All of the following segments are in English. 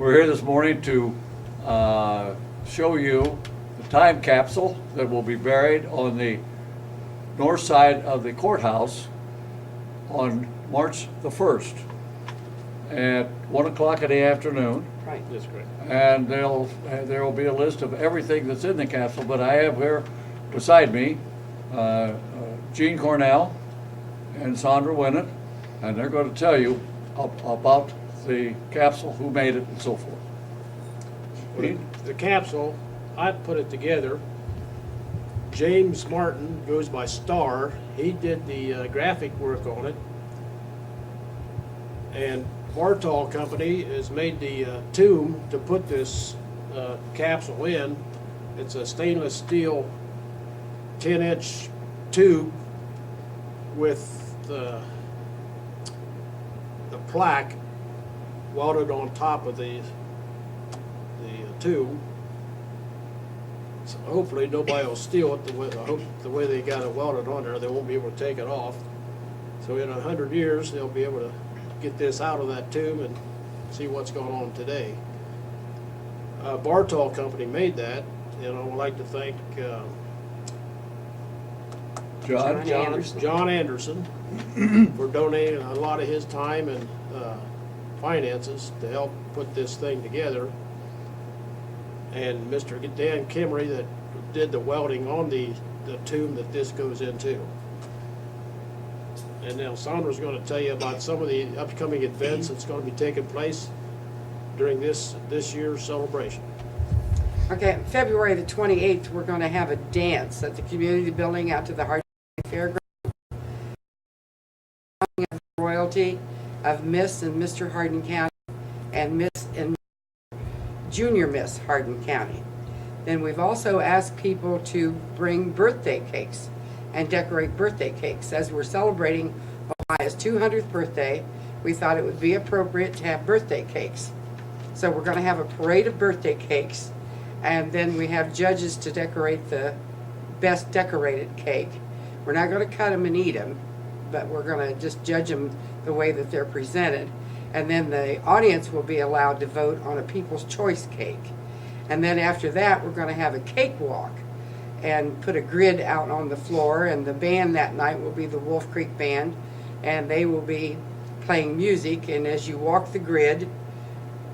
We're here this morning to show you the time capsule that will be buried on the north side of the courthouse on March the 1st at 1 o'clock in the afternoon. Right. That's correct. And there will be a list of everything that's in the capsule, but I have here beside me Jean Cornell and Sandra Winnett, and they're going to tell you about the capsule, who made it, and so forth. The capsule, I put it together. James Martin goes by Star. He did the graphic work on it. And Bartol Company has made the tomb to put this capsule in. It's a stainless steel 10-inch tube with the plaque welded on top of the tube. So hopefully nobody will steal it. I hope the way they got it welded on there, they won't be able to take it off. So in 100 years, they'll be able to get this out of that tube and see what's going on today. Bartol Company made that, and I would like to thank John Anderson for donating a lot of his time and finances to help put this thing together, and Mr. Dan Kimmery that did the welding on the tomb that this goes into. And now Sandra's going to tell you about some of the upcoming events that's going to be taking place during this year's celebration. Okay, February the 28th, we're going to have a dance at the community building out to the Hardin Fairgrounds. Royalty of Miss and Mr. Hardin County and Miss and Junior Miss Hardin County. Then we've also asked people to bring birthday cakes and decorate birthday cakes. As we're celebrating Ohio's 200th birthday, we thought it would be appropriate to have birthday cakes. So we're going to have a parade of birthday cakes, and then we have judges to decorate the best decorated cake. We're not going to cut them and eat them, but we're going to just judge them the way that they're presented. And then the audience will be allowed to vote on a People's Choice cake. And then after that, we're going to have a cakewalk and put a grid out on the floor, and the band that night will be the Wolf Creek Band, and they will be playing music. And as you walk the grid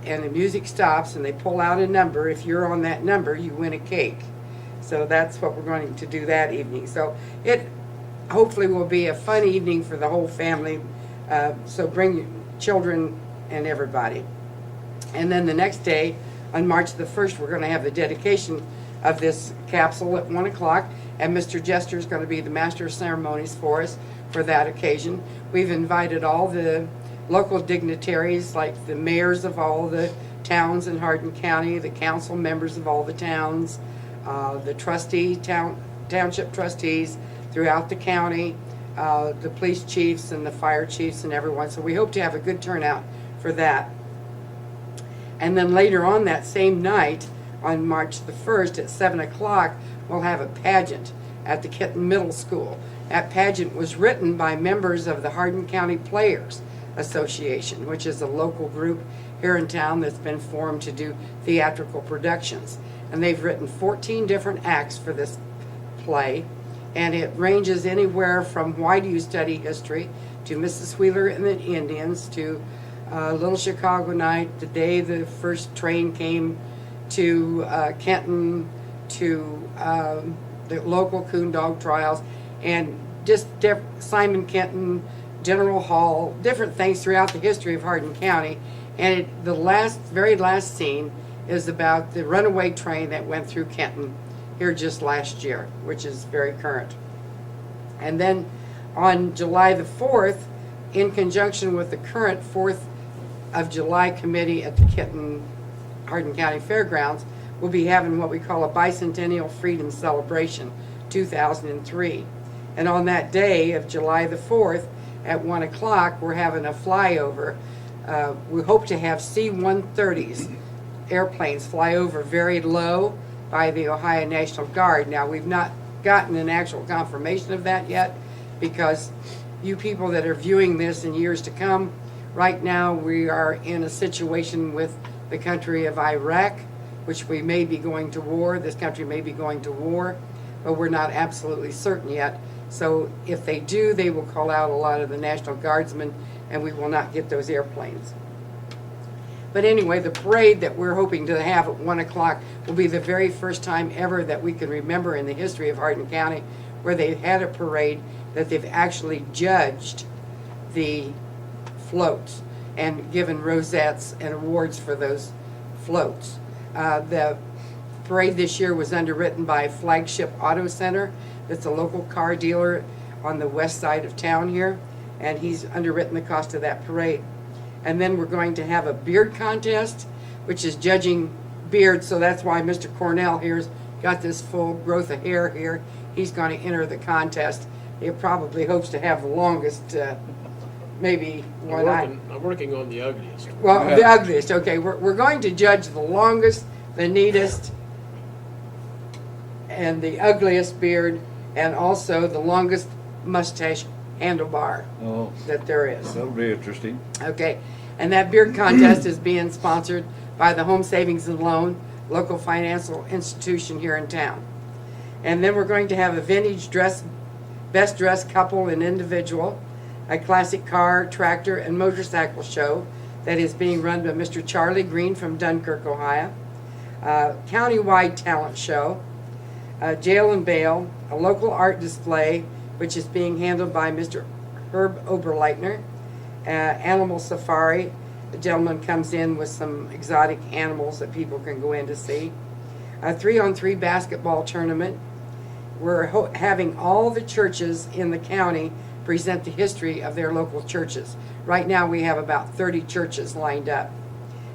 and the music stops and they pull out a number, if you're on that number, you win a cake. So that's what we're going to do that evening. So it hopefully will be a fun evening for the whole family. So bring children and everybody. And then the next day, on March the 1st, we're going to have the dedication of this capsule at 1 o'clock, and Mr. Jester is going to be the master of ceremonies for us for that occasion. We've invited all the local dignitaries, like the mayors of all the towns in Hardin County, the council members of all the towns, the township trustees throughout the county, the police chiefs and the fire chiefs and everyone. So we hope to have a good turnout for that. And then later on that same night, on March the 1st at 7 o'clock, we'll have a pageant at the Kenton Middle School. That pageant was written by members of the Hardin County Players Association, which is a local group here in town that's been formed to do theatrical productions. And they've written 14 different acts for this play, and it ranges anywhere from Why Do You Study History to Mrs. Wheeler and the Indians to Little Chicago Night, the day the first train came to Kenton, to the local coon dog trials, and just Simon Kenton, General Hall, different things throughout the history of Hardin County. And the very last scene is about the runaway train that went through Kenton here just last year, which is very current. And then on July the 4th, in conjunction with the current 4th of July committee at the Kenton Hardin County Fairgrounds, we'll be having what we call a Bicentennial Freedom Celebration 2003. And on that day of July the 4th at 1 o'clock, we're having a flyover. We hope to have C-130s, airplanes, fly over very low by the Ohio National Guard. Now, we've not gotten an actual confirmation of that yet, because you people that are viewing this in years to come, right now we are in a situation with the country of Iraq, which we may be going to war. This country may be going to war, but we're not absolutely certain yet. So if they do, they will call out a lot of the National Guardsmen, and we will not get those airplanes. But anyway, the parade that we're hoping to have at 1 o'clock will be the very first time ever that we can remember in the history of Hardin County where they've had a parade that they've actually judged the floats and given rosettes and awards for those floats. The parade this year was underwritten by Flagship Auto Center. That's a local car dealer on the west side of town here, and he's underwritten the cost of that parade. And then we're going to have a beard contest, which is judging beards, so that's why Mr. Cornell here's got this full growth of hair here. He's going to enter the contest. He probably hopes to have the longest, maybe one I'm working on the ugliest. Well, the ugliest, okay. We're going to judge the longest, the neatest, and the ugliest beard, and also the longest mustache handlebar Oh, that there is. that'll be interesting. Okay, and that beard contest is being sponsored by the Home Savings and Loan, local financial institution here in town. And then we're going to have a vintage dress, best dressed couple and individual, a classic car, tractor, and motorcycle show that is being run by Mr. Charlie Green from Dunkirk, Ohio, countywide talent show, jail and bail, a local art display, which is being handled by Mr. Herb Oberleitner, animal safari. The gentleman comes in with some exotic animals that people can go in to see. A 3-on-3 basketball tournament. We're having all the churches in the county present the history of their local churches. Right now we have about 30 churches lined up.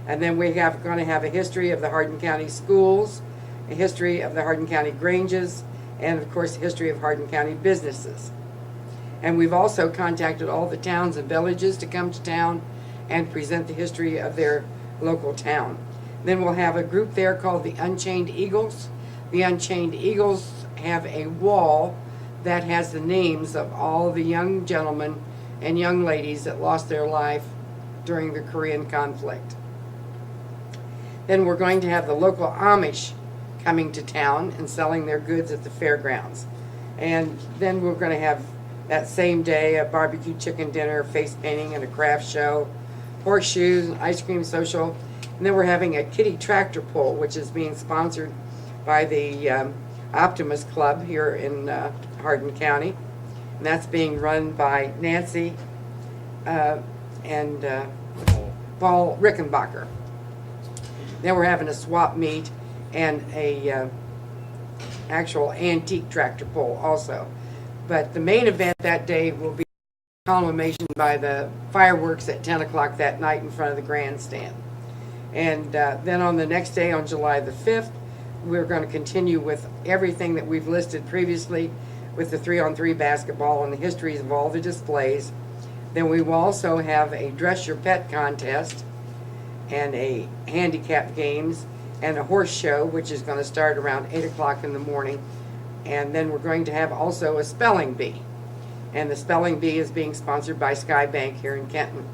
And then we're going to have a history of the Hardin County schools, a history of the Hardin County Granges, and of course the history of Hardin County businesses. And we've also contacted all the towns and villages to come to town and present the history of their local town. Then we'll have a group there called the Unchained Eagles. The Unchained Eagles have a wall that has the names of all the young gentlemen and young ladies that lost their life during the Korean conflict. Then we're going to have the local Amish coming to town and selling their goods at the fairgrounds. And then we're going to have that same day a barbecue chicken dinner, face painting, and a craft show, horseshoes, an ice cream social. And then we're having a kitty tractor pull, which is being sponsored by the Optimist Club here in Hardin County. And that's being run by Nancy and Paul Rickenbacker. Then we're having a swap meet and a actual antique tractor pull also. But the main event that day will be culmination by the fireworks at 10 o'clock that night in front of the grandstand. And then on the next day, on July the 5th, we're going to continue with everything that we've listed previously with the 3-on-3 basketball and the histories of all the displays. Then we will also have a dress your pet contest and a handicap games and a horse show, which is going to start around 8 o'clock in the morning. And then we're going to have also a spelling bee. And the spelling bee is being sponsored by Sky Bank here in Kenton.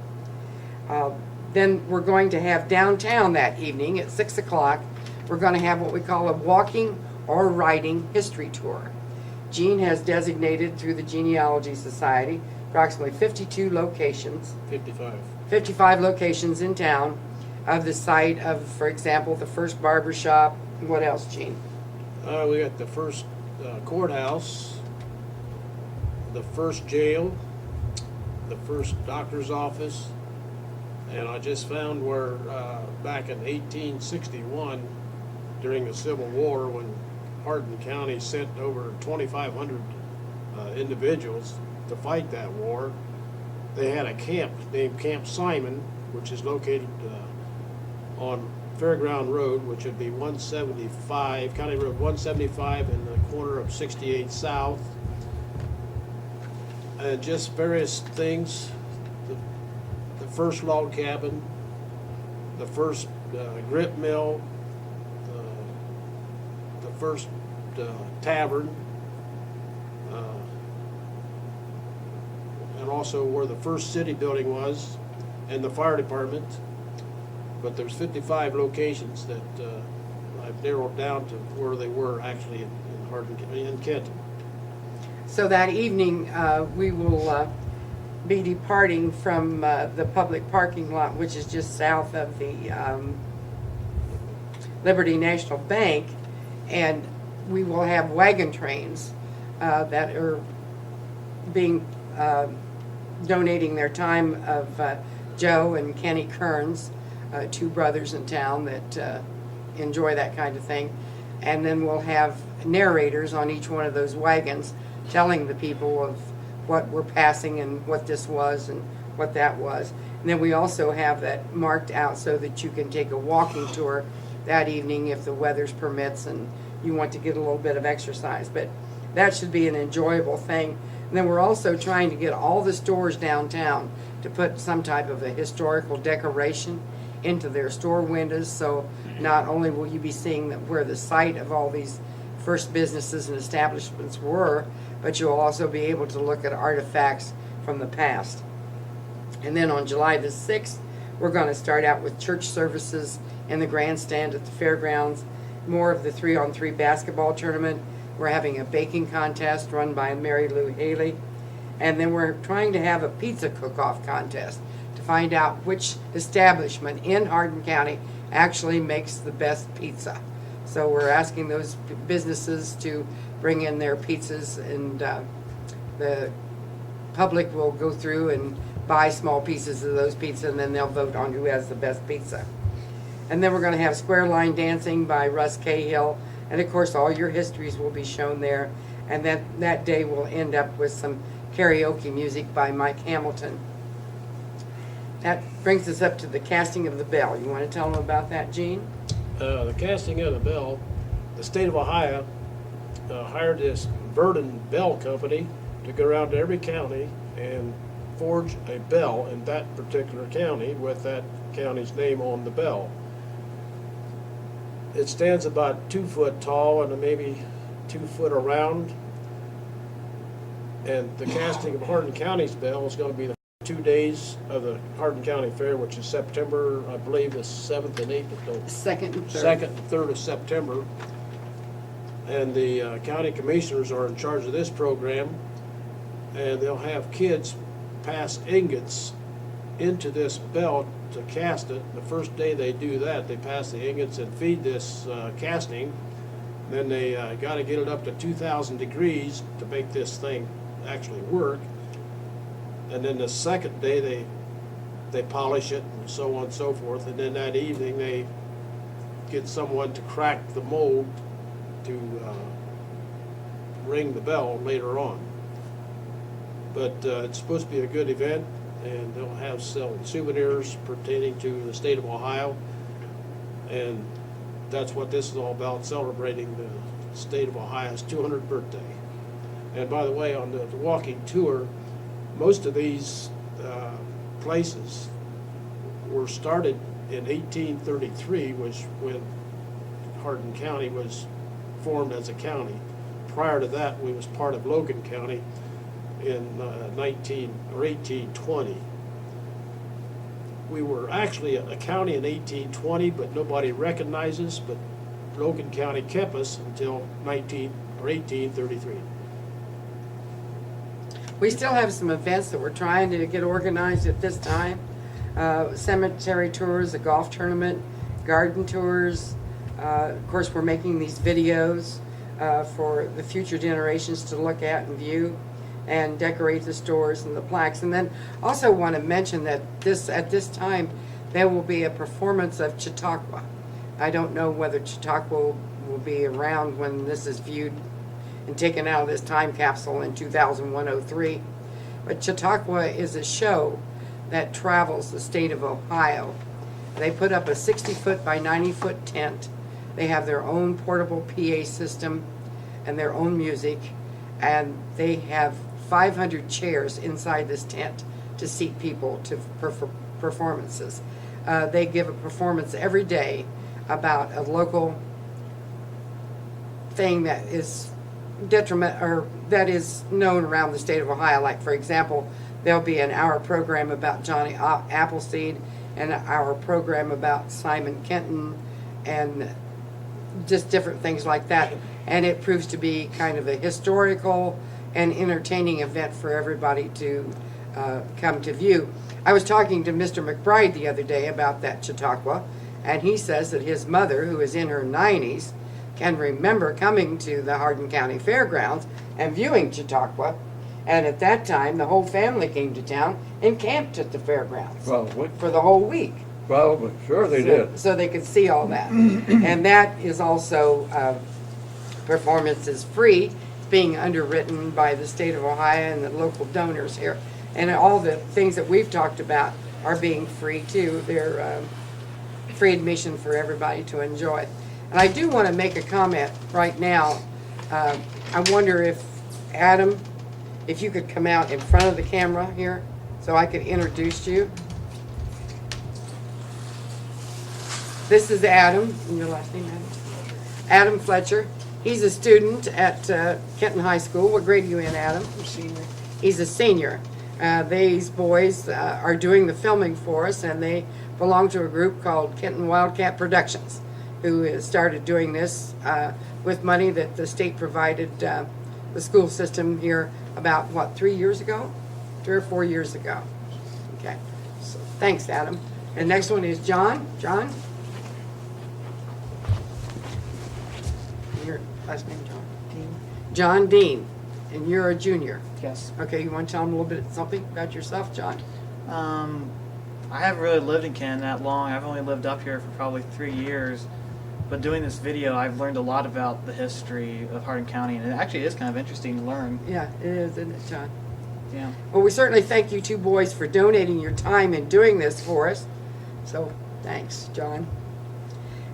Then we're going to have downtown that evening at 6 o'clock. We're going to have what we call a walking or riding history tour. Gene has designated through the Genealogy Society approximately 52 locations. 55 locations in town of the site of, for example, the first barber shop. What else, Gene? We got the first courthouse, the first jail, the first doctor's office, and I just found where back in 1861, during the Civil War, when Hardin County sent over 2,500 individuals to fight that war, they had a camp named Camp Simon, which is located on Fairground Road, which would be 175, County Road 175 in the corner of 68 South. And just various things, the first log cabin, the first grip mill, the first tavern, and also where the first city building was, and the fire department. but there's 55 locations that I've narrowed down to where they were actually in Kenton. So that evening, we will be departing from the public parking lot, which is just south of the Liberty National Bank, and we will have wagon trains that are being donating their time of Joe and Kenny Kearns, two brothers in town that enjoy that kind of thing. And then we'll have narrators on each one of those wagons telling the people of what we're passing and what this was and what that was. And then we also have that marked out so that you can take a walking tour that evening if the weather permits and you want to get a little bit of exercise. But that should be an enjoyable thing. And then we're also trying to get all the stores downtown to put some type of a historical decoration into their store windows, so not only will you be seeing where the site of all these first businesses and establishments were, but you'll also be able to look at artifacts from the past. And then on July the 6th, we're going to start out with church services in the grandstand at the fairgrounds, more of the 3-on-3 basketball tournament. We're having a baking contest run by Mary Lou Haley. And then we're trying to have a pizza cook-off contest to find out which establishment in Hardin County actually makes the best pizza. So we're asking those businesses to bring in their pizzas, and the public will go through and buy small pieces of those pizzas, and then they'll vote on who has the best pizza. And then we're going to have square line dancing by Russ Cahill, and of course all your histories will be shown there. And that day will end up with some karaoke music by Mike Hamilton. That brings us up to the casting of the bell. You want to tell them about that, Gene? The casting of the bell, the state of Ohio hired this Verdon Bell Company to go around to every county and forge a bell in that particular county with that county's name on the bell. It stands about 2 foot tall and maybe 2 foot around. And the casting of Hardin County's bell is going to be the 2 days of the Hardin County Fair, which is September, I believe, the 7th and 8th. Second and third. 2nd and 3rd of September. And the county commissioners are in charge of this program, and they'll have kids pass ingots into this bell to cast it. The first day they do that, they pass the ingots and feed this casting. Then they got to get it up to 2,000 degrees to make this thing actually work. And then the second day they polish it and so on and so forth. And then that evening they get someone to crack the mold to ring the bell later on. But it's supposed to be a good event, and they'll have selling souvenirs pertaining to the state of Ohio. And that's what this is all about, celebrating the state of Ohio's 200th birthday. And by the way, on the walking tour, most of these places were started in 1833, which when Hardin County was formed as a county. Prior to that, we was part of Logan County in 1820. We were actually a county in 1820, but nobody recognized us, but Logan County kept us until 1833. We still have some events that we're trying to get organized at this time. Cemetery tours, a golf tournament, garden tours. Of course, we're making these videos for the future generations to look at and view and decorate the stores and the plaques. And then also want to mention that at this time there will be a performance of Chautauqua. I don't know whether Chautauqua will be around when this is viewed and taken out of this time capsule in 2103. But Chautauqua is a show that travels the state of Ohio. They put up a 60-foot by 90-foot tent. They have their own portable PA system and their own music, and they have 500 chairs inside this tent to seat people to performances. They give a performance every day about a local thing that is that is known around the state of Ohio. Like, for example, there'll be an hour program about Johnny Appleseed, and our program about Simon Kenton and just different things like that. And it proves to be kind of a historical and entertaining event for everybody to come to view. I was talking to Mr. McBride the other day about that Chautauqua, and he says that his mother, who is in her 90s, can remember coming to the Hardin County Fairgrounds and viewing Chautauqua. And at that time, the whole family came to town and camped at the fairgrounds Probably, for the whole week. probably, sure they did. So they could see all that. And that is also, performance is free. It's being underwritten by the state of Ohio and the local donors here. And all the things that we've talked about are being free too. They're free admission for everybody to enjoy. And I do want to make a comment right now. I wonder if, Adam, if you could come out in front of the camera here so I could introduce you. This is Adam. And your last name, Adam? Adam Fletcher. He's a student at Kenton High School. What grade are you in, Adam? Senior. He's a senior. These boys are doing the filming for us, and they belong to a group called Kenton Wildcat Productions, who has started doing this with money that the state provided the school system here about, what, 3 years ago? 3 or 4 years ago. Okay. So, thanks, Adam. And next one is John. John? Your last name, John? Dean. John Dean. And you're a junior. Yes. Okay, you want to tell them a little bit something about yourself, John? I haven't really lived in Kenton that long. I've only lived up here for probably 3 years. But doing this video, I've learned a lot about the history of Hardin County, and it actually is kind of interesting to learn. Yeah, it is, isn't it, John? Yeah. Well, we certainly thank you two boys for donating your time and doing this for us. So, thanks, John.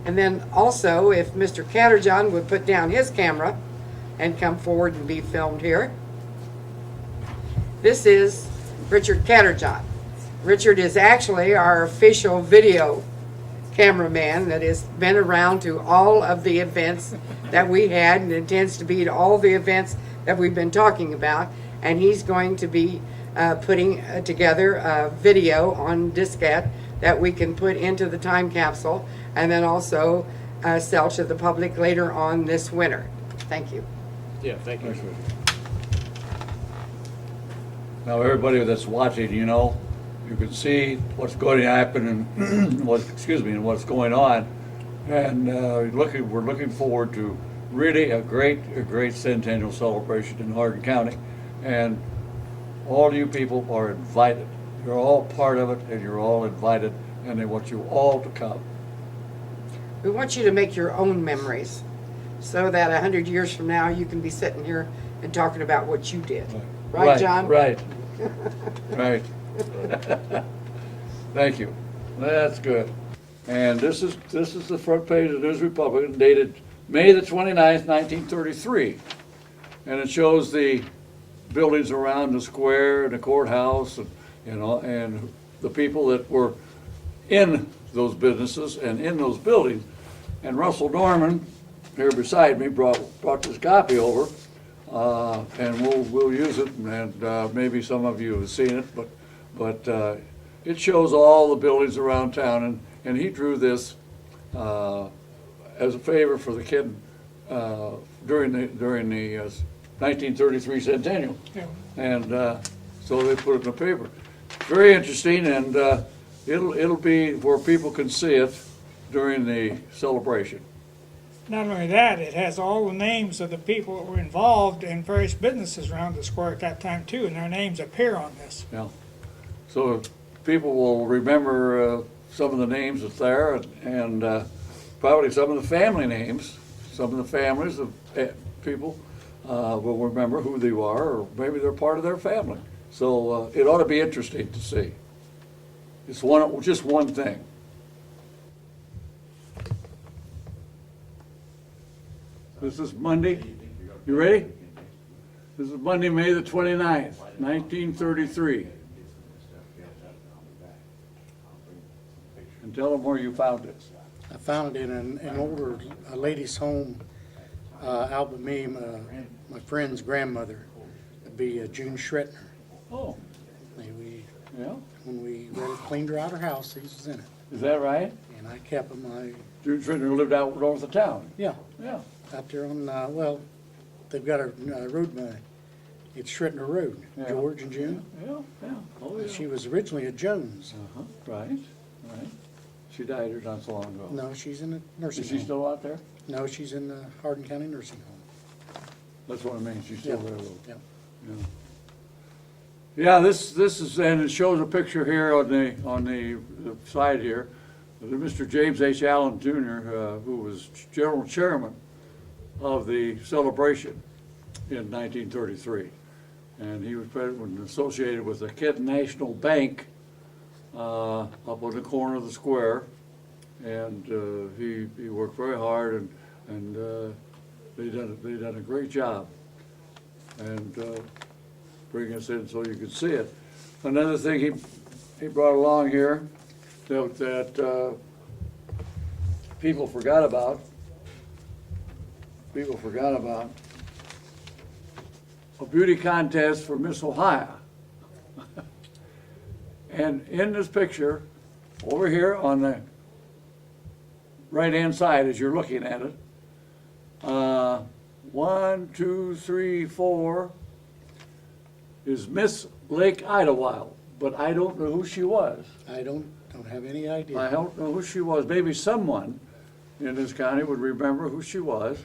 And then also, if Mr. Catterjohn would put down his camera and come forward and be filmed here. This is Richard Catterjohn. Richard is actually our official video cameraman that has been around to all of the events that we had and intends to be to all the events that we've been talking about. And he's going to be putting together a video on diskette that we can put into the time capsule and then also sell to the public later on this winter. Thank you. Yeah, thank you. Thanks, Richard. Now, everybody that's watching, you know, you can see what's going to happen and what's going on, and we're looking forward to really a great centennial celebration in Hardin County, and all you people are invited. You're all part of it, and you're all invited, and they want you all to come. We want you to make your own memories so that 100 years from now you can be sitting here and talking about what you did. Right, John? Right. Right. Thank you. That's good. And this is the front page of the News Republican dated May the 29th, 1933. And it shows the buildings around the square and the courthouse and, you know, and the people that were in those businesses and in those buildings. And Russell Norman, here beside me, brought this copy over. And we'll use it, and maybe some of you have seen it, but it shows all the buildings around town, and he drew this as a favor for the kid during the 1933 centennial, and so they put it in the paper. Very interesting, and it'll be where people can see it during the celebration. Not only that, it has all the names of the people that were involved in various businesses around the square at that time too, and their names appear on this. Yeah. So people will remember some of the names that's there, and probably some of the family names. Some of the families of people will remember who they are, or maybe they're part of their family. So it ought to be interesting to see. It's just one thing. This is Monday. You ready? This is Monday, May the 29th, 1933. And tell them where you found this. I found it in an older lady's home, Albemarle, my friend's grandmother. It'd be June Schrettner. Oh, We Yeah, When we cleaned her out of her house, he was in it. is that right? And I kept him, June Trinder lived out north of town. yeah, Yeah. out there on, well, they've got a road, it's Schrittner Road, Yeah. George and June. Yeah, yeah. Oh, yeah. She was originally a Jones. Uh-huh, right, right. She died here not so long ago. No, she's in a nursing Is home. she still out there? No, she's in the Hardin County Nursing Home. That's what I mean, she's still Yeah. there though. Yeah. Yeah. Yeah, this is, and it shows a picture here on the side here, of Mr. James H. Allen Jr., who was general chairman of the celebration in 1933. And he was president associated with the Kenton National Bank up on the corner of the square. And he worked very hard, and they done a great job. And bring us in so you could see it. Another thing he brought along here that people forgot about a beauty contest for Miss Ohio. And in this picture, over here on the right-hand side as you're looking at it, 1, 2, 3, 4, is Miss Lake Idlewild, but I don't know who she was. I don't have any idea. I don't know who she was. Maybe someone in this county would remember who she was.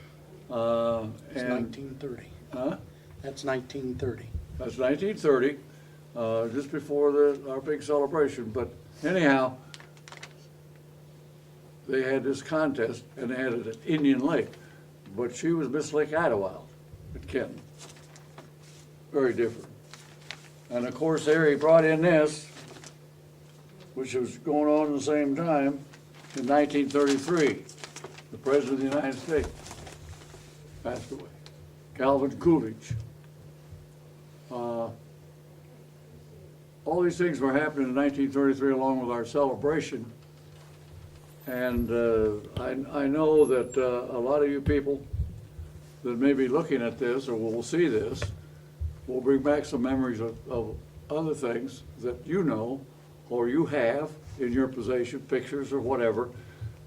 It's And 1930. huh? That's 1930. That's 1930, just before our big celebration. But anyhow, they had this contest, and they had it at Indian Lake. But she was Miss Lake Idlewild at Kenton. Very different. And of course, there he brought in this, which was going on at the same time, in 1933. The President of the United States passed away. Calvin Coolidge. All these things were happening in 1933 along with our celebration. And I know that a lot of you people that may be looking at this or will see this will bring back some memories of other things that you know or you have in your possession, pictures or whatever.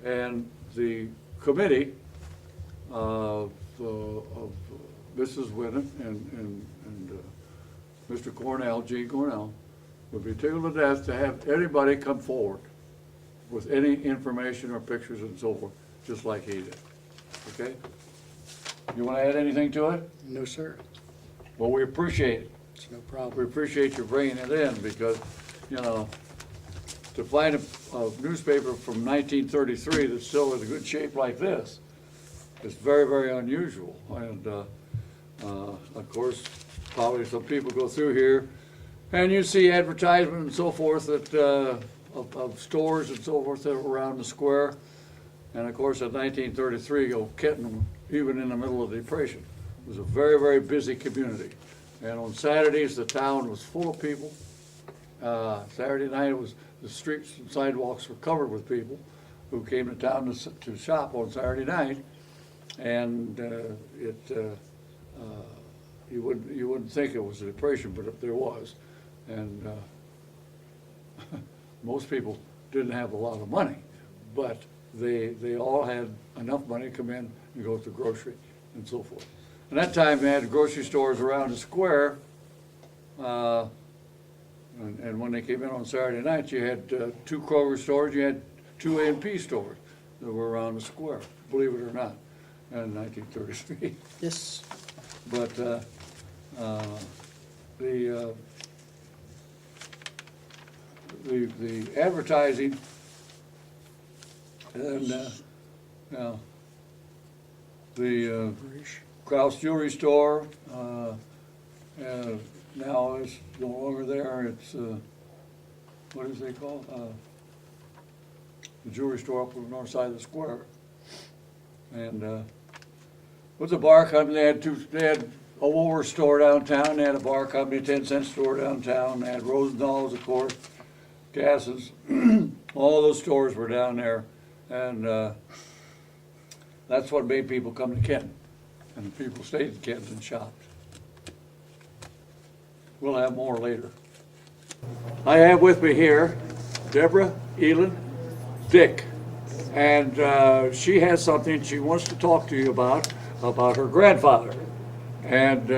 And the committee of Mrs. Winnett and Mr. Cornell, G. Cornell, would be tickled to death to have anybody come forward with any information or pictures and so forth, just like he did. Okay? You want to add anything to it? No, sir. Well, we appreciate it. It's no We problem. appreciate you bringing it in because, you know, to find a newspaper from 1933 that's still in a good shape like this is very, very unusual. And of course, probably some people go through here and you see advertisements and so forth that of stores and so forth that are around the square. And of course, in 1933, Kenton, even in the middle of the Depression, was a very, very busy community. And on Saturdays, the town was full of people. Saturday night, the streets and sidewalks were covered with people who came to town to shop on Saturday night. And you wouldn't think it was a depression, but there was. And most people didn't have a lot of money, but they all had enough money to come in and go to the grocery and so forth. And that time they had grocery stores around the square, and when they came in on Saturday night, you had 2 Kroger stores, you had 2 A&P stores that were around the square, believe it or not, in 1933. Yes. But the advertising and the Kraus Jewelry Store now is no longer there. It's what is it called? The jewelry store up on the north side of the square. And with the bar company, they had a Woolworth store downtown, they had a bar company, 10-cent store downtown, they had Rosenthal's, of course, Gases, all those stores were down there, and that's what made people come to Kenton, and people stayed in Kenton and shopped. We'll have more later. I have with me here Deborah Elin Dick, and she has something she wants to talk to you about her grandfather, and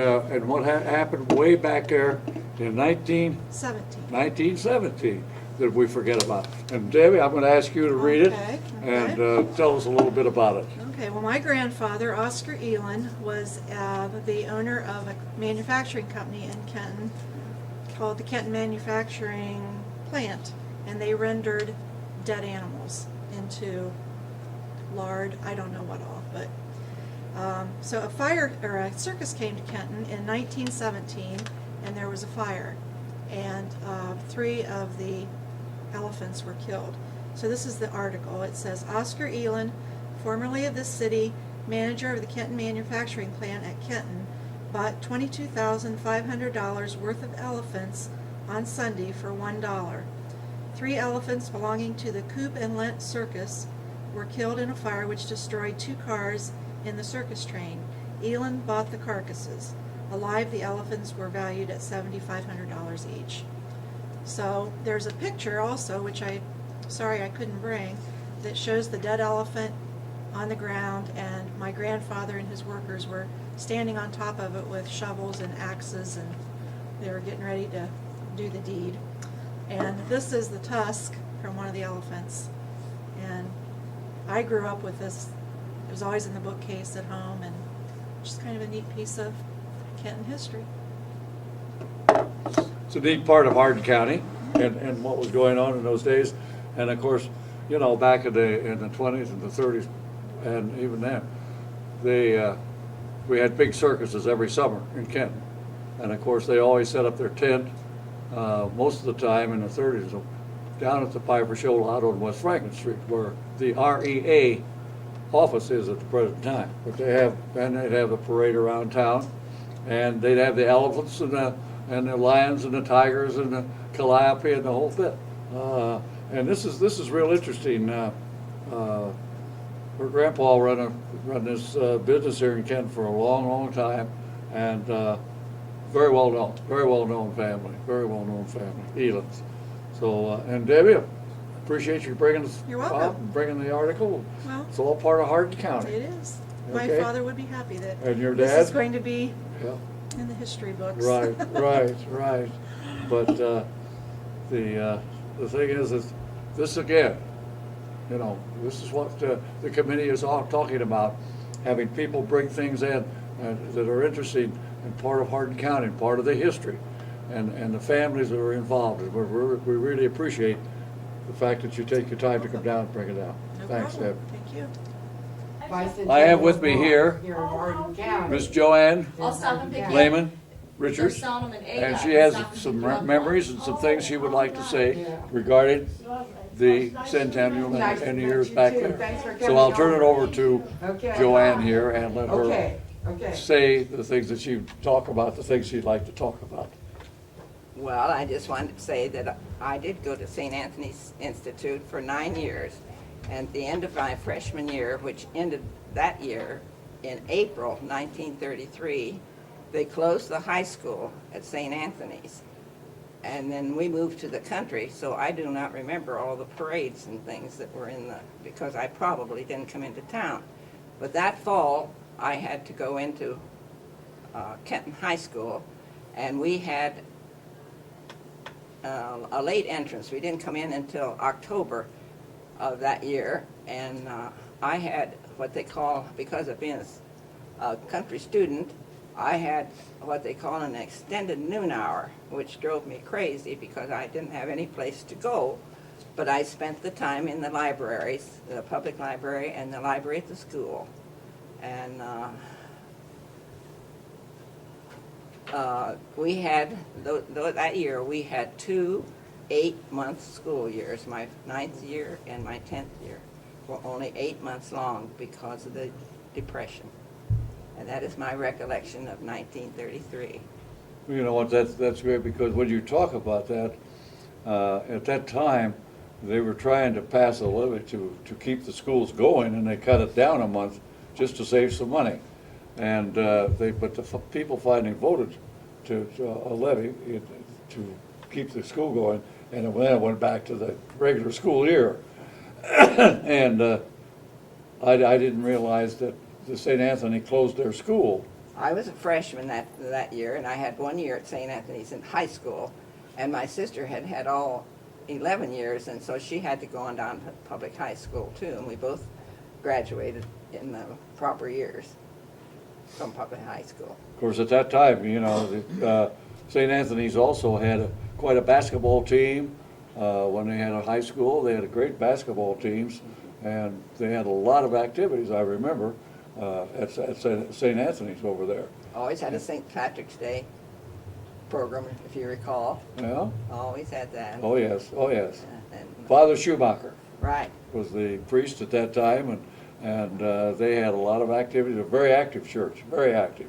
what happened way back there in 1917 that we forget about. And Debbie, I'm going to ask you to read it Okay. and tell us a little bit about it. Okay, well, my grandfather, Oscar Elin, was the owner of a manufacturing company in Kenton called the Kenton Manufacturing Plant, and they rendered dead animals into lard, I don't know what all, but so a circus came to Kenton in 1917, and there was a fire, and 3 of the elephants were killed. So this is the article. It says, Oscar Elin, formerly of this city, manager of the Kenton Manufacturing Plant at Kenton, bought $22,500 worth of elephants on Sunday for $1. 3 elephants belonging to the Coop and Lent Circus were killed in a fire which destroyed 2 cars in the circus train. Elin bought the carcasses. Alive, the elephants were valued at $7,500 each. So there's a picture also, which sorry I couldn't bring, that shows the dead elephant on the ground, and my grandfather and his workers were standing on top of it with shovels and axes, and they were getting ready to do the deed. And this is the tusk from one of the elephants. And I grew up with this. It was always in the bookcase at home, and just kind of a neat piece of Kenton history. It's a neat part of Hardin County and what was going on in those days. And of course, you know, back in the 20s and the 30s, and even then, we had big circuses every summer in Kenton. And of course, they always set up their tent most of the time in the 30s down at the Piper Show lot on West Franklin Street, where the REA office is at the present time. But they'd have a parade around town, and they'd have the elephants and the lions and the tigers and the calliope and the whole bit. And this is real interesting. Her grandpa run this business here in Kenton for a long, long time, and very well known family, Elins. So, and Debbie, appreciate you bringing us You're up welcome. and bringing the article. Well, It's all part of Hardin County. it is. My Okay. father would be happy that And your this dad? is going to be Yeah. in the history books. Right. But the thing is this again, you know, this is what the committee is all talking about, having people bring things in that are interesting and part of Hardin County, part of the history, and the families that are involved. And we really appreciate the fact that you take your time to come down and bring it out. No Thanks, problem. Deb. Thank you. Bicentennial I have with me Mall here in Hardin County. Miss Joanne I'll stop and pick you up. Lehman Richards. Just saw 'em in And Ada. she has Stop and some pick you up. memories and some things she would like to say Yeah. regarding the centennial Nice and the to years meet you back too. there. Thanks for So coming I'll turn it over. over to Okay. Joanne here and let her Okay. say the things that she talk about, the things she'd like to talk about. Well, I just wanted to say that I did go to St. Anthony's Institute for 9 years. And at the end of my freshman year, which ended that year in April 1933, they closed the high school at St. Anthony's. And then we moved to the country, so I do not remember all the parades and things that were because I probably didn't come into town. But that fall, I had to go into Kenton High School, and we had a late entrance. We didn't come in until October of that year, and I had what they call, because of being a country student, I had what they call an extended noon hour, which drove me crazy because I didn't have any place to go. But I spent the time in the libraries, the public library and the library at the school. And we had, that year, we had 2 8-month school years. My 9th year and my 10th year were only 8 months long because of the Depression. And that is my recollection of 1933. You know what, that's great, because when you talk about that, at that time, they were trying to pass a levy to keep the schools going, and they cut it down a month just to save some money. And but the people finally voted to a levy to keep the school going, and then it went back to the regular school year. And I didn't realize that the St. Anthony closed their school. I was a freshman that year, and I had 1 year at St. Anthony's in high school, and my sister had all 11 years, and so she had to go on down to public high school too, and we both graduated in the proper years from public high school. Of course, at that time, you know, St. Anthony's also had quite a basketball team. When they had a high school, they had a great basketball teams, and they had a lot of activities, I remember, at St. Anthony's over there. Always had a St. Patrick's Day program, if you recall. Yeah? Always had that. Oh, yes, oh, yes. And, Father Schumacher right. was the priest at that time, and they had a lot of activities, a very active church, very active.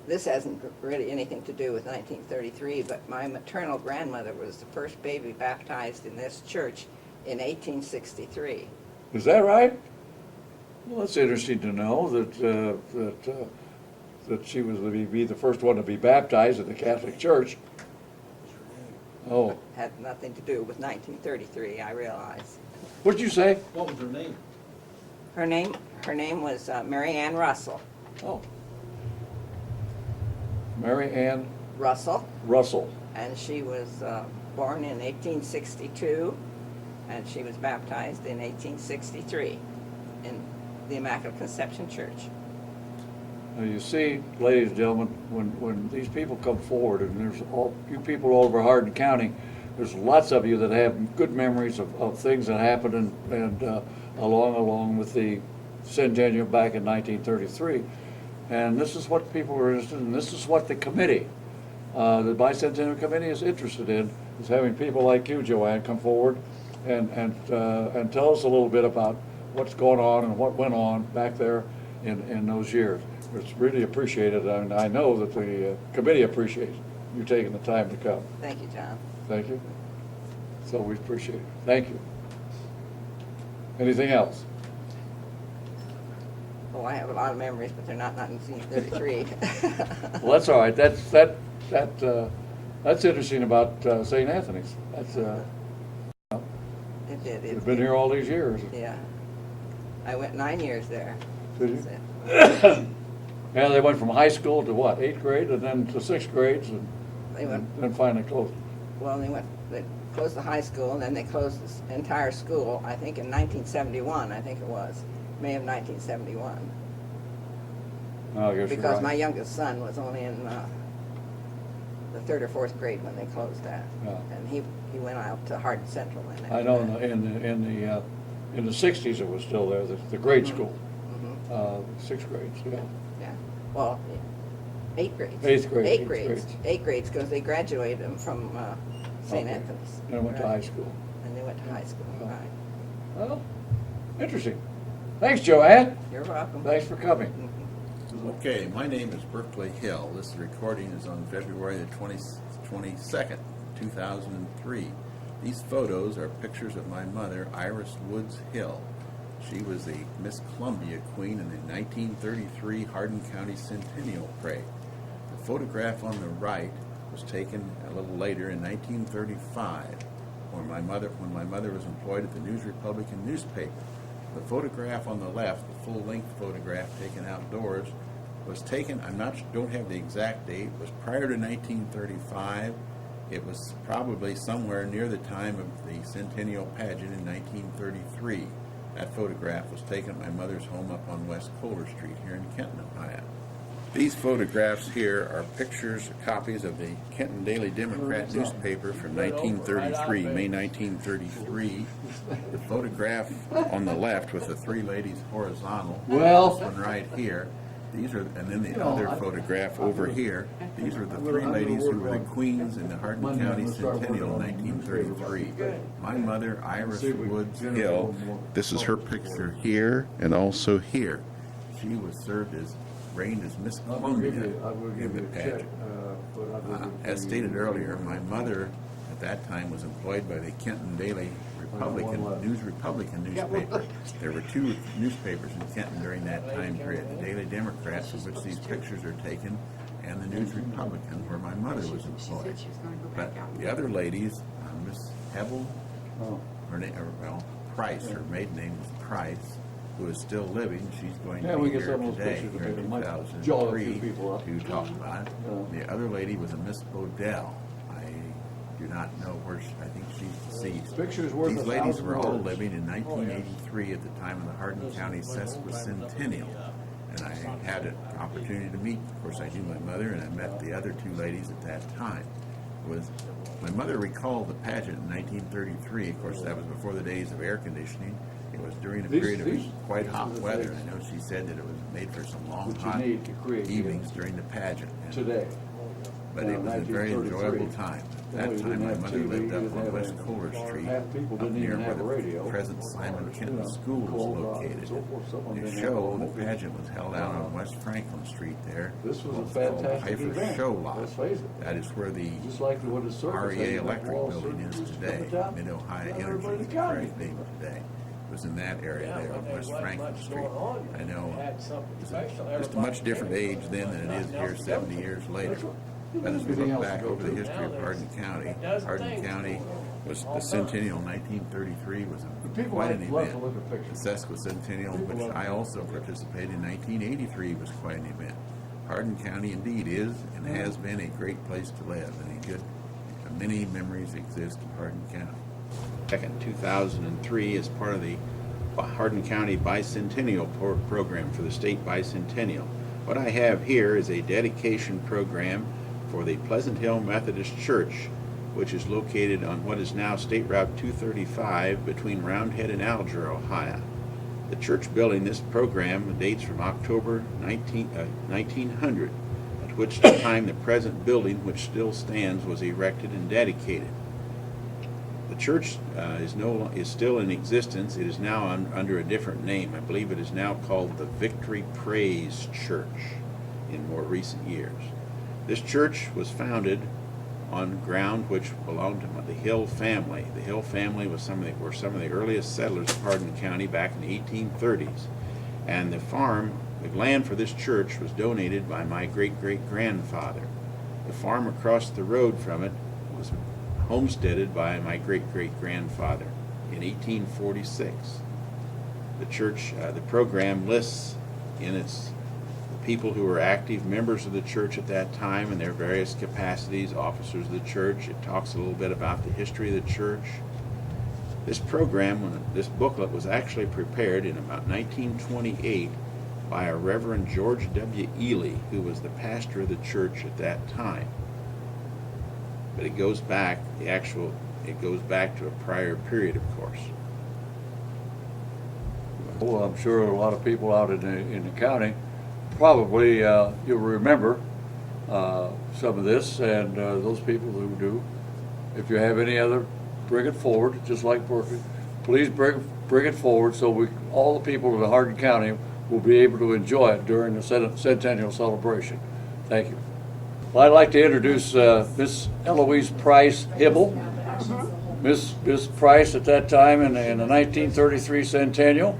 This hasn't really anything to do with 1933, but my maternal grandmother was the first baby baptized in this church in 1863. Is that right? Well, that's interesting to know that she was the first one to be baptized in the Catholic Church. Oh, Had nothing to do with 1933, I realize. what'd you say? What was her name? Her name was Mary Ann Russell. Oh, Mary Ann Russell, Russell. and she was born in 1862, and she was baptized in 1863 in the Immaculate Conception Church. Now, you see, ladies and gentlemen, when these people come forward, and there's all you people all over Hardin County, there's lots of you that have good memories of things that happened and along with the Centennial back in 1933. And this is what people are interested in. This is what the committee, the Bicentennial Committee, is interested in, is having people like you, Joanne, come forward and tell us a little bit about what's going on and what went on back there in those years. It's really appreciated, and I know that the committee appreciates you taking the time to come. Thank you, John. Thank you. So we appreciate it. Thank you. Anything else? Oh, I have a lot of memories, but they're not 1933. Well, that's all right. That's interesting about St. Anthony's. That's It did. you've been here all these years. Yeah. I went 9 years there. Did you? That's it. Yeah, they went from high school to what, 8th grade, and then to 6th grades, and They went, then finally closed. well, they closed the high school, and then they closed this entire school, I think in 1971, I think it was, May of 1971. Oh, I guess you're Because right. my youngest son was only in the 3rd or 4th grade when they closed that. Yeah. And he went out to Hardin Central in it. I know in the 60s it was still there, the grade school, 6th grades, yeah. Yeah. Well, 8th grades. 8th grade, 8th eighth grades. grades. 8th grades, because they graduated them from St. Okay. Anthony's. And I went to Right. high school. And they went to high school, Oh. right. Well, interesting. Thanks, Joanne. You're welcome. Thanks for coming. Okay, my name is Berkeley Hill. This recording is on February the 22nd, 2003. These photos are pictures of my mother, Iris Woods Hill. She was the Miss Columbia Queen in the 1933 Hardin County Centennial Parade. The photograph on the right was taken a little later in 1935 when my mother was employed at the News Republican newspaper. The photograph on the left, the full-length photograph taken outdoors, was taken, don't have the exact date, it was prior to 1935. It was probably somewhere near the time of the Centennial pageant in 1933. That photograph was taken at my mother's home up on West Kohler Street here in Kenton, Ohio. These photographs here are pictures, copies of the Kenton Daily Democrat newspaper from 1933, May 1933. The photograph on the left with the three ladies horizontal. Well- This one right here. These are, and then the other photograph over here. These are the three ladies who were the queens in the Hardin County Centennial in 1933. My mother, Iris Woods Hill. This is her picture here and also here. She was reigned as Miss Columbia in the pageant. As stated earlier, my mother at that time was employed by the Kenton Daily News Republican newspaper. There were two newspapers in Kenton during that time period, the Daily Democrat, from which these pictures are taken, and the News Republican, where my mother was employed. she was gonna go But back out. the other ladies, Miss Hebel, Oh. her name, well, Price, her maiden name was Price, who is still living. She's going Yeah, to we be get here some of those today, pictures here of it. in It might jaw a few 2003, people up. to talk about it. Yeah. The other lady was a Miss Odell. I do not know where I think she's deceased. Picture's worth These a ladies thousand were all words. living in 1983 at the time of the Hardin County Sesquicentennial. And I had an opportunity to meet, of course, I knew my mother, and I met the other two ladies at that time. My mother recalled the pageant in 1933. Of course, that was before the days of air conditioning. It was during a period of quite hot weather. I know she said that it was made for some long, What you hot need to create evenings during the pageant. And- Today. But it was a very 1933. enjoyable time. No, That you time, didn't my have mother TV, lived you up didn't on have West a- Kohler Street, half people up didn't near even where have a radio. the present Simon Kenton You know, School was cold rock and located. so forth. Someone The didn't have show, a the mobile. pageant was held out on West Franklin Street there. This was a It's called fantastic Pfeiffer's event. Show Lot. Let's face it. That is where the Just like what the circus REA had, that Electric wall building is circus today. coming down. Mid-Ohio Not Energy everybody is the got correct it. name today. It was in that area there on West Franklin Street. I know it's just a much different age then than it is here 70 years later. But as we look back over the history of Hardin County was Bicentennial 1933 was People quite an love to event. look at The pictures. Sesquicentennial, which I also participated in 1983, was quite an event. Hardin County indeed is and has been a great place to live, and many memories exist of Hardin County. Back in 2003 as part of the Hardin County Bicentennial program for the state bicentennial. What I have here is a dedication program for the Pleasant Hill Methodist Church, which is located on what is now State Route 235 between Roundhead and Alger, Ohio. The church building this program dates from October 1900, at which time the present building, which still stands, was erected and dedicated. The church is still in existence. It is now under a different name. I believe it is now called the Victory Praise Church in more recent years. This church was founded on ground which belonged to the Hill family. The Hill family were some of the earliest settlers of Hardin County back in the 1830s. And the land for this church was donated by my great-great-grandfather. The farm across the road from it was homesteaded by my great-great-grandfather in 1846. The church, the program lists in its people who were active members of the church at that time in their various capacities, officers of the church. It talks a little bit about the history of the church. This program, this booklet, was actually prepared in about 1928 by a Reverend George W. Ely, who was the pastor of the church at that time. But it goes back, it goes back to a prior period, of course. Well, I'm sure a lot of people out in the county, probably you'll remember some of this, and those people who do. If you have any other, bring it forward, just like Berkeley. Please bring it forward so all the people of the Hardin County will be able to enjoy it during the centennial celebration. Thank you. Well, I'd like to introduce Miss Eloise Price Hibble. Miss Price at that time in the 1933 centennial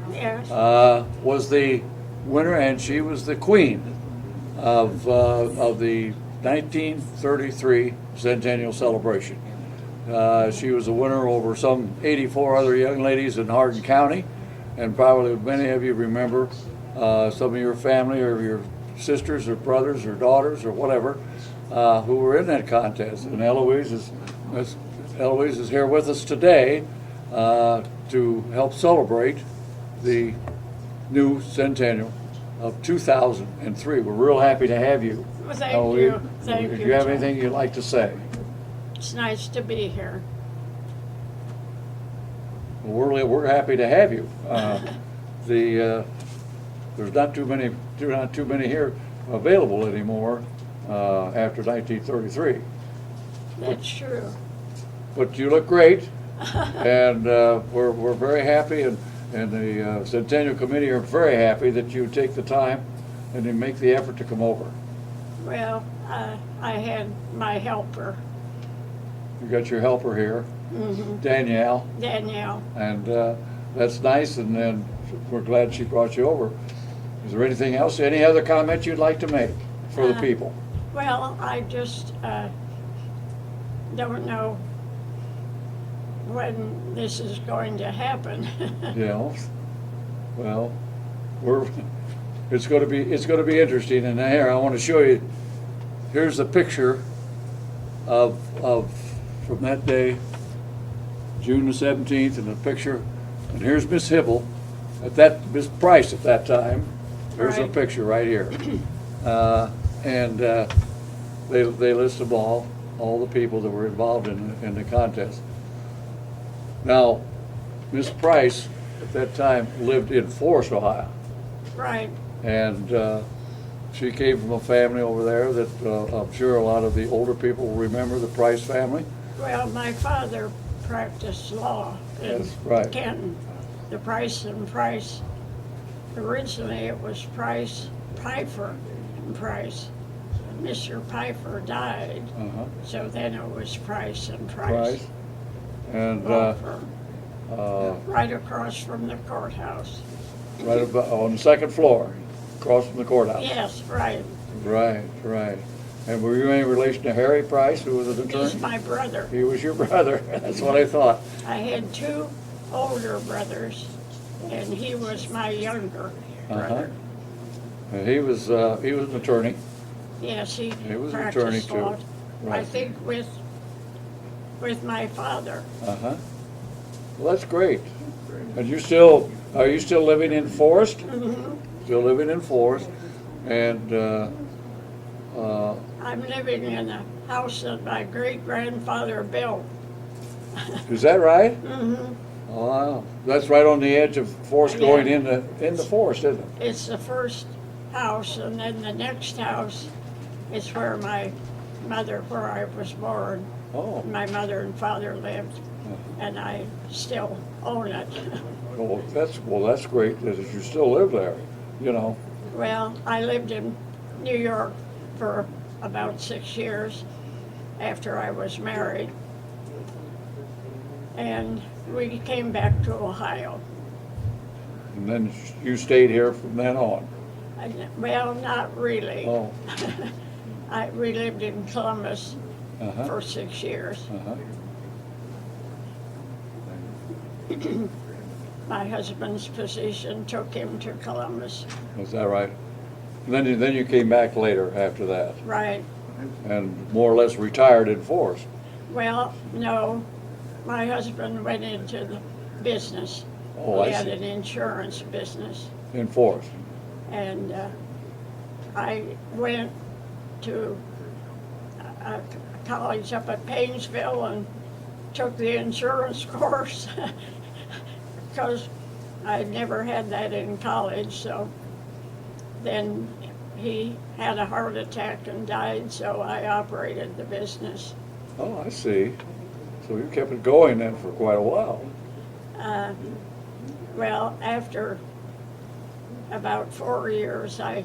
was the winner, and she was the queen of the 1933 centennial celebration. She was a winner over some 84 other young ladies in Hardin County, and probably many of you remember some of your family or your sisters or brothers or daughters or whatever who were in that contest. And Eloise is here with us today to help celebrate the new centennial of 2003. We're real happy to have you. Well, thank you. Thank Do you. you have John. anything you'd like to say? It's nice to be here. Well, we're happy to have you. There's not too many here available anymore after 1933. That's true. But you look great, and we're very happy, and the Centennial Committee are very happy that you take the time and you make the effort to come over. Well, I had my helper, You got your helper here, Danielle, Danielle. and that's nice, and then we're glad she brought you over. Is there anything else, any other comment you'd like to make for the people? Well, I just don't know when this is going to happen. You know, well, it's going to be interesting. And here, I want to show you, here's a picture of from that day, June the 17th, and a picture, and here's Miss Hibble, Miss Price at that time. There's a Right. picture right here. And they list them all the people that were involved in the contest. Now, Miss Price at that time lived in Forest, Ohio, Right. and she came from a family over there that I'm sure a lot of the older people will remember, the Price family. Well, my father practiced law in That's right. Kenton. The Price and Price. Originally, it was Price, Pfeiffer, and Price. Mr. Pfeiffer died, Uh-huh. so then it was Price and Price. Price. And Law firm, uh, right across from the courthouse. right about on the second floor, across from the courthouse. Yes, right. Right, right. And were you any relation to Harry Price, who was an attorney? He's my brother. He was your brother. That's what I thought. I had two older brothers, and he was my younger brother. And he was an attorney. Yes, he He was an attorney, practiced too. law. I Right. think with my father. Uh-huh. Well, that's great. And are you still living in Forest? Mhm. Still living in Forest, and I'm living in a house that my great-grandfather built. is that right? Hmm. Oh, wow. That's right on the edge of Forest going Yeah. in the forest, isn't it? It's the first house, and then the next house is where I was born. Oh, My mother and father lived, and I still own it. well, that's great that you still live there, you know. Well, I lived in New York for about 6 years after I was married. And we came back to Ohio. And then you stayed here from then on. Well, not really. Oh, We lived in Columbus uh-huh, for 6 years. uh-huh. My husband's position took him to Columbus. Is that right? And then you came back later after that, Right. and more or less retired in Forest. Well, no, my husband went into the business. Oh, He I had see. an insurance business. In Forest. And I went to a college up at Painesville and took the insurance course because I'd never had that in college. So then he had a heart attack and died, so I operated the business. Oh, I see. So you kept it going then for quite a while. Well, after about 4 years, I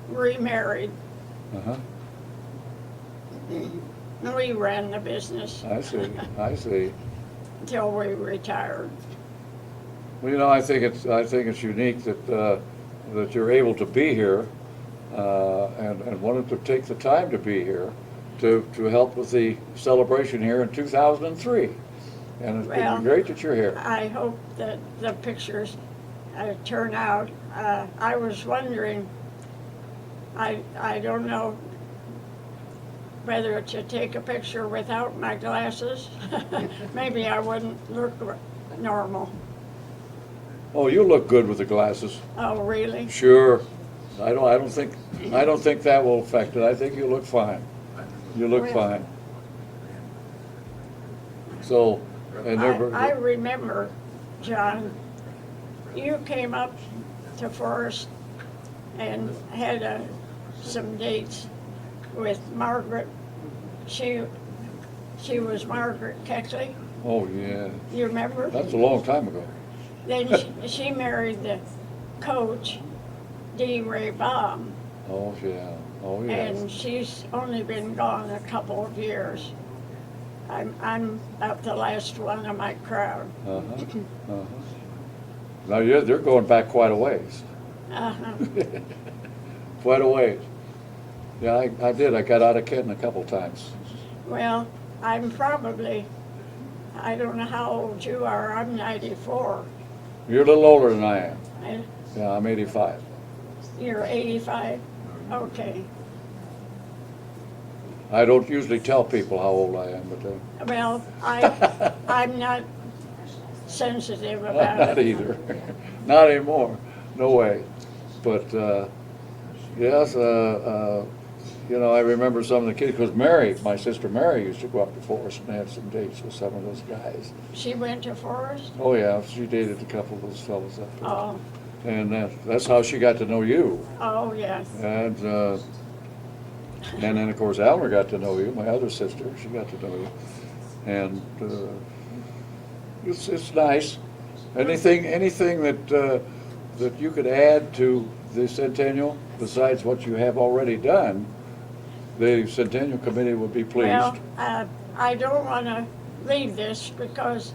remarried. Uh-huh. We ran the business I see, I see. until we retired. Well, you know, I think it's unique that you're able to be here, and wanted to take the time to be here to help with the celebration here in 2003. And it's Well, been great that you're here. I hope that the pictures turn out. I was wondering, I don't know whether to take a picture without my glasses. Maybe I wouldn't look normal. Oh, you look good with the glasses. Oh, really? Sure. I don't think that will affect it. I think you look fine. You look Well, fine. So, and I remember, John, you came up to Forest and had some dates with Margaret. She was Margaret Keckley. oh yeah, You remember? that's a long time ago. Then she married the coach, D. Ray Baum, Oh yeah, oh and yes. she's only been gone a couple of years. I'm about the last one of my crowd. Uh-huh, uh-huh. Now they're going back quite a ways. Uh-huh. Quite a ways. Yeah, I did. I got out of Kenton a couple times. Well, I'm probably, I don't know how old you are, I'm 94. You're a little older than I am. I- Yeah, I'm 85. You're 85? Okay. I don't usually tell people how old I am, but Well, I'm not sensitive not about it. either. Not anymore. No way. But yes, you know, I remember some of the kids, because Mary, my sister Mary, used to go up to Forest and have some dates with some of those guys. She went to Forest? Oh yeah, she dated a couple of those fellas up there. Oh, And that's how she got to know you. oh, yes. And then of course Elmer got to know you, my other sister, she got to know you. And it's nice. Anything that you could add to the Centennial besides what you have already done, the Centennial Committee would be pleased. Well, I don't want to leave this because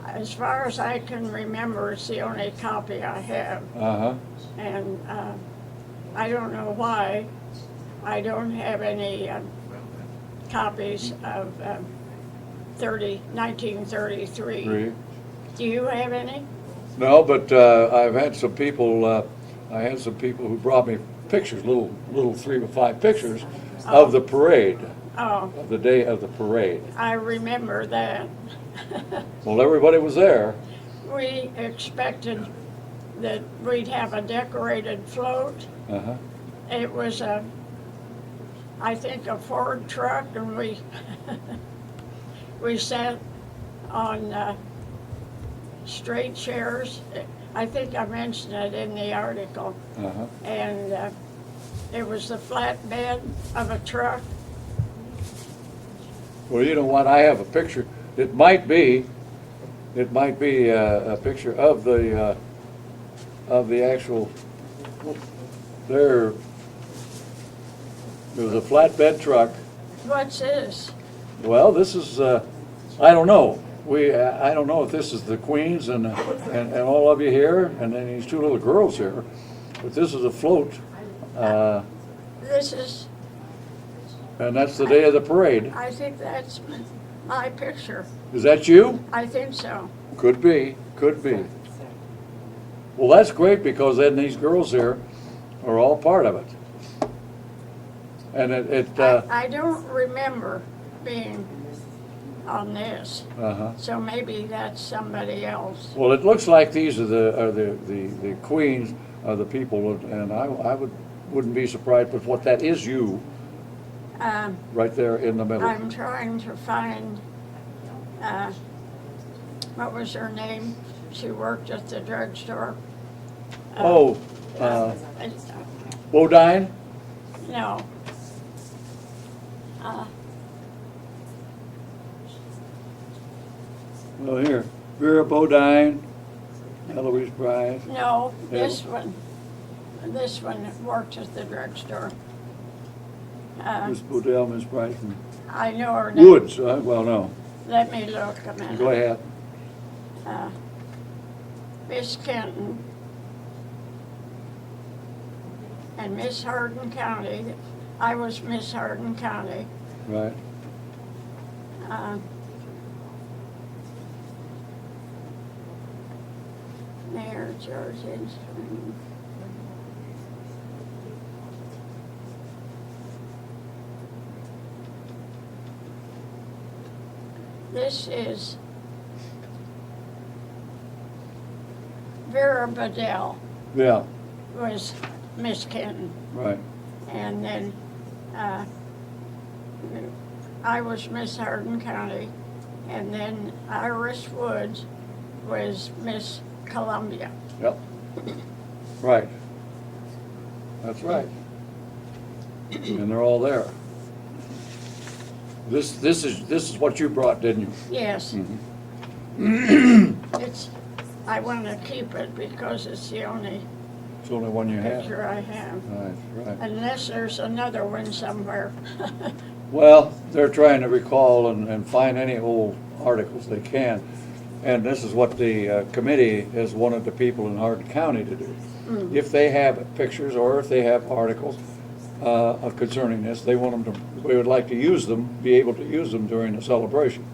as far as I can remember, it's the only copy I have. Uh-huh. And I don't know why I don't have any copies of 1933. Agree. Do you have any? No, but I've had some people. I had some people who brought me pictures, little 3 by 5 pictures of the parade, Oh, of the day of the parade. I remember that. Well, everybody was there. We expected that we'd have a decorated float. Uh-huh. It was I think a Ford truck, and we we sat on straight chairs. I think I mentioned it in the article. Uh-huh. And it was the flatbed of a truck. Well, you know what? I have a picture. It might be a picture of the actual. There was a flatbed truck. What's this? Well, this is, I don't know. I don't know if this is the Queens and all of you here, and then these 2 little girls here, but this is a float, This is, and that's the day of the parade. I think that's my picture. Is that you? I think so. Could be, could be. Well, that's great, because then these girls here are all part of it. And I don't remember being on this, uh-huh. so maybe that's somebody else. Well, it looks like these are the queens of the people, and I wouldn't be surprised, but what that is you, right there in the middle. I'm trying to find, what was her name? She worked at the drugstore. Bodine? No. Well, here, Vera Bodine, Eloise Bryce. No, Yeah. this one. This one worked at the drugstore. Miss Bodell, Miss Bryce, and I know her name. Woods, well, no, Let me look a minute. go ahead. Miss Kenton and Miss Hardin County. I was Miss Hardin County. Right. Mayor George Instring. This is Vera Bedell Yeah, was Miss Kenton. right. And then I was Miss Hardin County, and then Iris Woods was Miss Columbia. Yep. Right. That's right. And they're all there. This is what you brought, didn't you? Yes. It's, I want to keep it because it's the only It's the only one you have. picture I have. Right. Unless there's another one somewhere. Well, they're trying to recall and find any old articles they can. And this is what the committee has wanted the people in Hardin County to do. If they have pictures or if they have articles, concerning this. They want them to, we would like to use them, be able to use them during the celebration.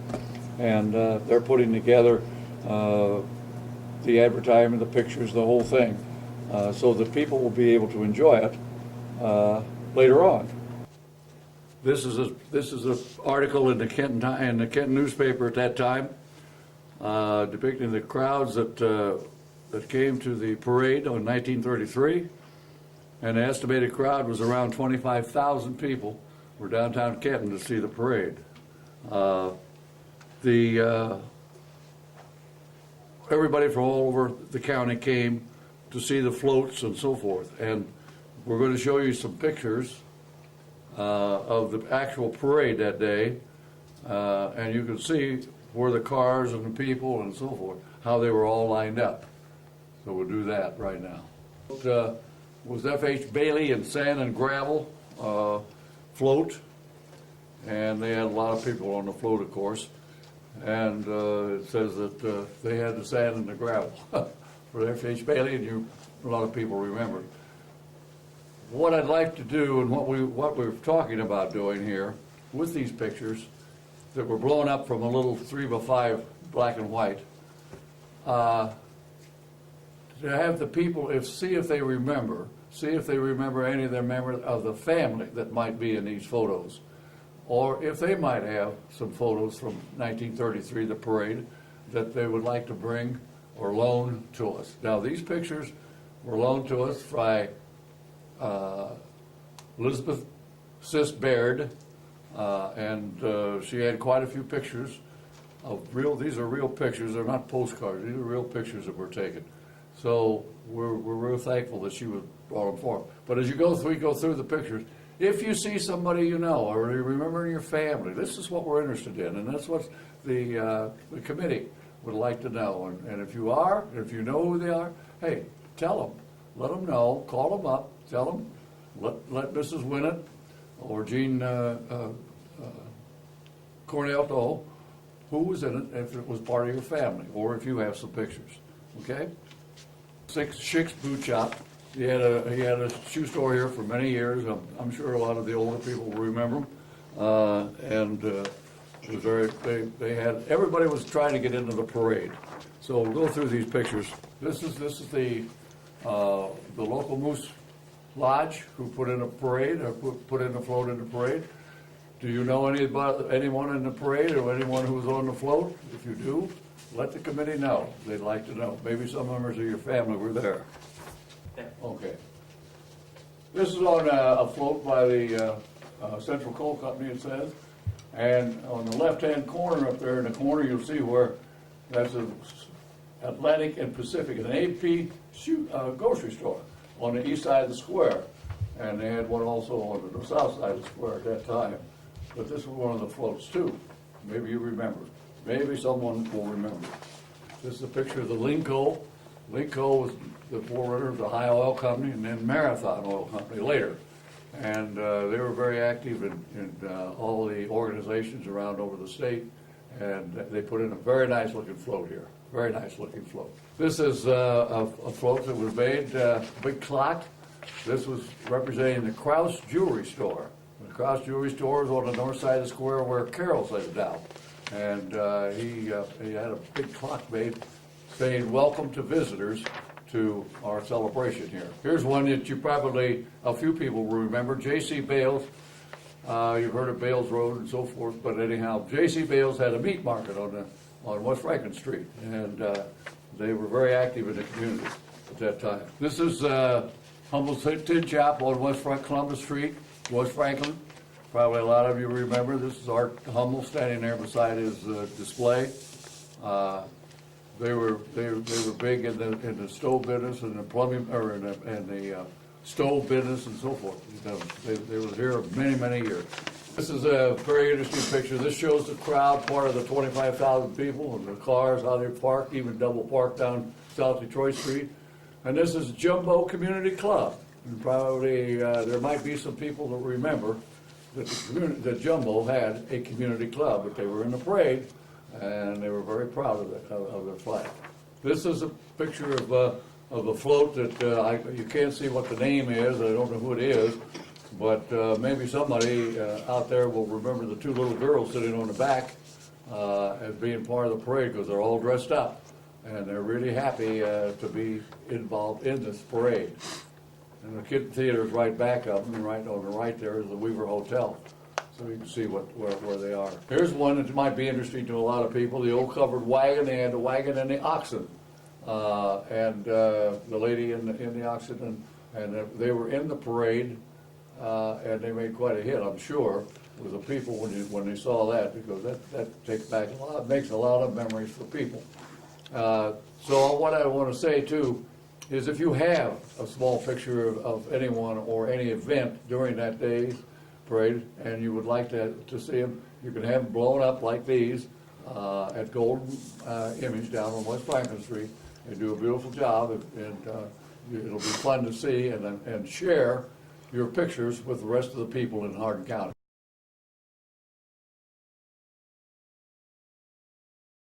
And they're putting together the advertisement, the pictures, the whole thing, so that people will be able to enjoy it later on. This is an article in the Kenton newspaper at that time, depicting the crowds that came to the parade on 1933, and the estimated crowd was around 25,000 people were downtown Kenton to see the parade. Everybody from all over the county came to see the floats and so forth, and we're going to show you some pictures of the actual parade that day, and you can see where the cars and the people and so forth, how they were all lined up. So we'll do that right now. It was F.H. Bailey and Sand and Gravel float, and they had a lot of people on the float, of course, and it says that they had the sand and the gravel for F.H. Bailey, and a lot of people remember. What I'd like to do, and what we're talking about doing here with these pictures that were blown up from a little 3x5 black and white, to have the people see if they remember any of their members of the family that might be in these photos, or if they might have some photos from 1933, the parade, that they would like to bring or loan to us. Now, these pictures were loaned to us by Elizabeth Sis Baird, and she had quite a few pictures of these are real pictures, they're not postcards, these are real pictures that were taken. So we're real thankful that she was brought them forward. But as you go through the pictures, if you see somebody you know or you remember in your family, this is what we're interested in, and that's what the committee would like to know. And if you know who they are, hey, tell them, let them know, call them up, tell them, let Mrs. Winnett or Jean Cornell know who was in it, if it was part of your family, or if you have some pictures. Okay? Schick's Boot Shop. He had a shoe store here for many years. I'm sure a lot of the older people will remember him. It was everybody was trying to get into the parade. So we'll go through these pictures. This is the local Moose Lodge who put in a parade, or put in a float in the parade. Do you know anyone in the parade or anyone who was on the float? If you do, let the committee know. They'd like to know. Maybe some members of your family were there. Okay. This is on a float by the Central Coal Company, it says. And on the left-hand corner up there in the corner, you'll see where that's an Atlantic and Pacific, an AP grocery store on the east side of the square. And they had one also on the south side of the square at that time. But this was one of the floats too. Maybe you remember. Maybe someone will remember. This is a picture of the Linco. Linco was the forerunner of the High Oil Company and then Marathon Oil Company later. And they were very active in all the organizations around over the state. And they put in a very nice looking float here. Very nice looking float. This is a float that was made, big clock. This was representing the Krause Jewelry Store. The Krause Jewelry Store is on the north side of the square where Carol's lives now. And he had a big clock made saying, "Welcome to visitors to our celebration here." Here's one that you probably, a few people will remember, J.C. Bales. You've heard of Bales Road and so forth, but anyhow, J.C. Bales had a meat market on West Franklin Street, and they were very active in the community at that time. This is Humble's Tin Shop on West Columbus Street, West Franklin. Probably a lot of you remember. This is Art Humble standing there beside his display. They were big in the stove business and the plumbing, or in the stove business and so forth. They were here many years. This is a very interesting picture. This shows the crowd, part of the 25,000 people, and the cars, how they parked, even double parked down South Detroit Street. And this is Jumbo Community Club. And probably there might be some people that remember that Jumbo had a community club, but they were in the parade, and they were very proud of their flag. This is a picture of a float that you can't see what the name is. I don't know who it is, But maybe somebody out there will remember the two little girls sitting on the back as being part of the parade, because they're all dressed up. And they're really happy to be involved in this parade. And the Kenton Theater is right back up, and right on the right there is the Weaver Hotel. So you can see where they are. Here's one that might be interesting to a lot of people, the old covered wagon. They had the wagon and the oxen. And the lady in the oxen, and they were in the parade, and they made quite a hit, I'm sure, with the people when they saw that, because that takes back makes a lot of memories for people. So what I want to say too is, if you have a small picture of anyone or any event during that day's parade, and you would like to see them, you can have them blown up like these at Golden Image down on West Franklin Street. They do a beautiful job, and it'll be fun to see and share your pictures with the rest of the people in Hardin County.